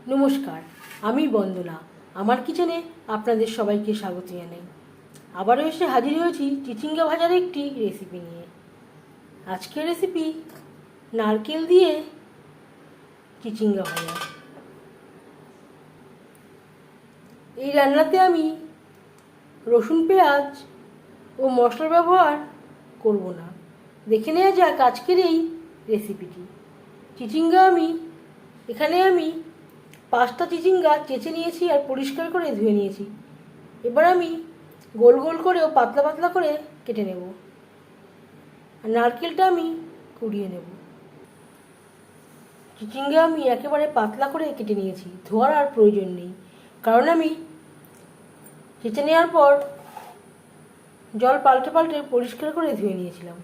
নমস্কার, আমি বন্দনা। আমার কিচেনে আপনাদের সবাইকে স্বাগত জানাই। আবারও এসে হাজির হয়েছি চিচিঙ্গা ভাজার একটি রেসিপি নিয়ে। আজকের রেসিপি নারকেল দিয়ে চিচিঙ্গা ভাজা। এই রান্নাতে আমি রসুন, পেঁয়াজ ও মশলার ব্যবহার করব না। দেখে নেওয়া যাক আজকের এই রেসিপিটি। চিচিঙ্গা এখানে আমি 5টা চিচিঙ্গা চেঁচে নিয়েছি আর পরিষ্কার করে ধুয়ে নিয়েছি। এবার আমি গোল গোল করেও পাতলা পাতলা করে কেটে নেব। আর নারকেলটা আমি কুড়িয়ে নেব। চিচিঙ্গা আমি একেবারে পাতলা করে কেটে নিয়েছি, ধোয়ার আর প্রয়োজন নেই, কারণ আমি চেঁচে নেওয়ার পর জল পাল্টে পাল্টে পরিষ্কার করে ধুয়ে নিয়েছিলাম।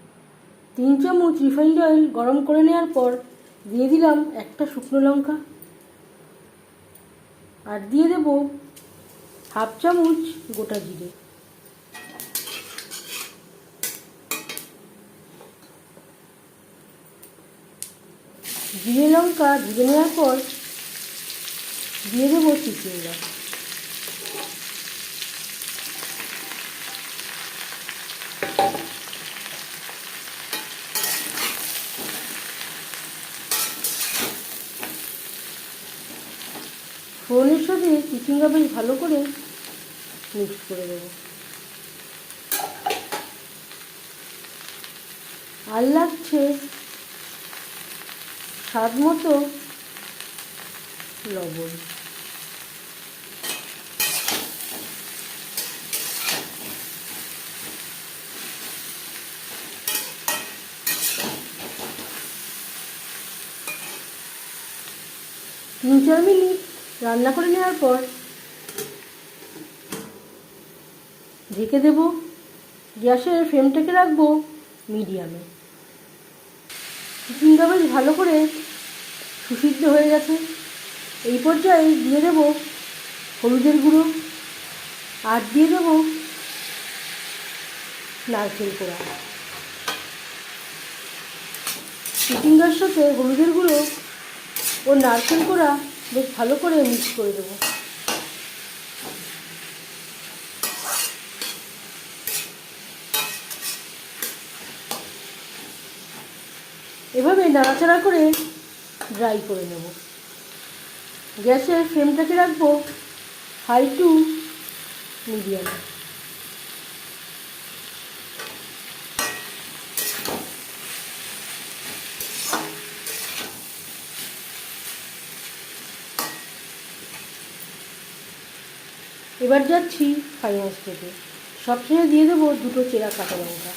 3 চামচ রিফাইন্ড অয়েল গরম করে নেওয়ার পর দিয়ে দিলাম একটা শুকনো লঙ্কা, আর দিয়ে দেব 1/2 চামচ গোটা জিরে। জিরে লঙ্কা ভেজে নেওয়ার পর দিয়ে দেবো চিচিঙ্গা। ফোড়নের সাথে চিচিঙ্গা বেশ ভালো করে মিক্স করে দেবো। আর লাগছে স্বাদ মতো লবণ। তিন চার মিনিট রান্না করে নেওয়ার পর ঢেকে দেব। গ্যাসের ফ্লেমটাকে রাখবো মিডিয়ামে। চিচিঙ্গা বেশ ভালো করে সুসিদ্ধ হয়ে গেছে। এই পর্যায়ে দিয়ে দেব হলুদের গুঁড়ো, আর দিয়ে দেব নারকেল কোড়া। চিচিঙ্গার সাথে হলুদের গুঁড়ো ও নারকেল কোড়া বেশ ভালো করে মিক্স করে দেবো। এভাবে নাড়াচাড়া করে ড্রাই করে নেব। গ্যাসের ফ্লেমটাকে রাখবো হাই টু মিডিয়ামে। এবার যাচ্ছি ফাইনাল স্টেপে। সবশেষে দিয়ে দেবো 2টো চেরা কাঁচা লঙ্কা।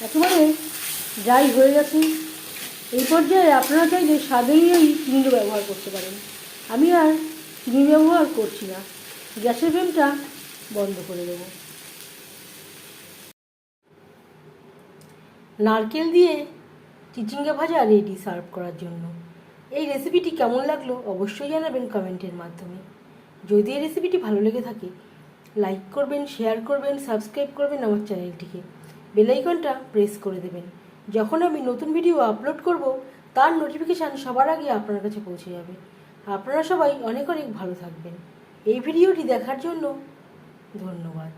একেবারে ড্রাই হয়ে গেছে। এই পর্যায়ে আপনারা চাইলে স্বাদেই ওই চিনিও ব্যবহার করতে পারেন। আমি আর চিনি ব্যবহার করছি না। গ্যাসের ফ্লেমটা বন্ধ করে দেব। নারকেল দিয়ে চিচিঙ্গা ভাজা রেডি সার্ভ করার জন্য। এই রেসিপিটি কেমন লাগলো অবশ্যই জানাবেন কমেন্টের মাধ্যমে। যদি এই রেসিপিটি ভালো লেগে থাকে লাইক করবেন, শেয়ার করবেন, সাবস্ক্রাইব করবেন আমার চ্যানেলটিকে। বেল আইকনটা প্রেস করে দেবেন। যখন আমি নতুন ভিডিও আপলোড করব তার নোটিফিকেশান সবার আগে আপনার কাছে পৌঁছে যাবে। আপনারা সবাই অনেক অনেক ভালো থাকবেন। এই ভিডিওটি দেখার জন্য ধন্যবাদ।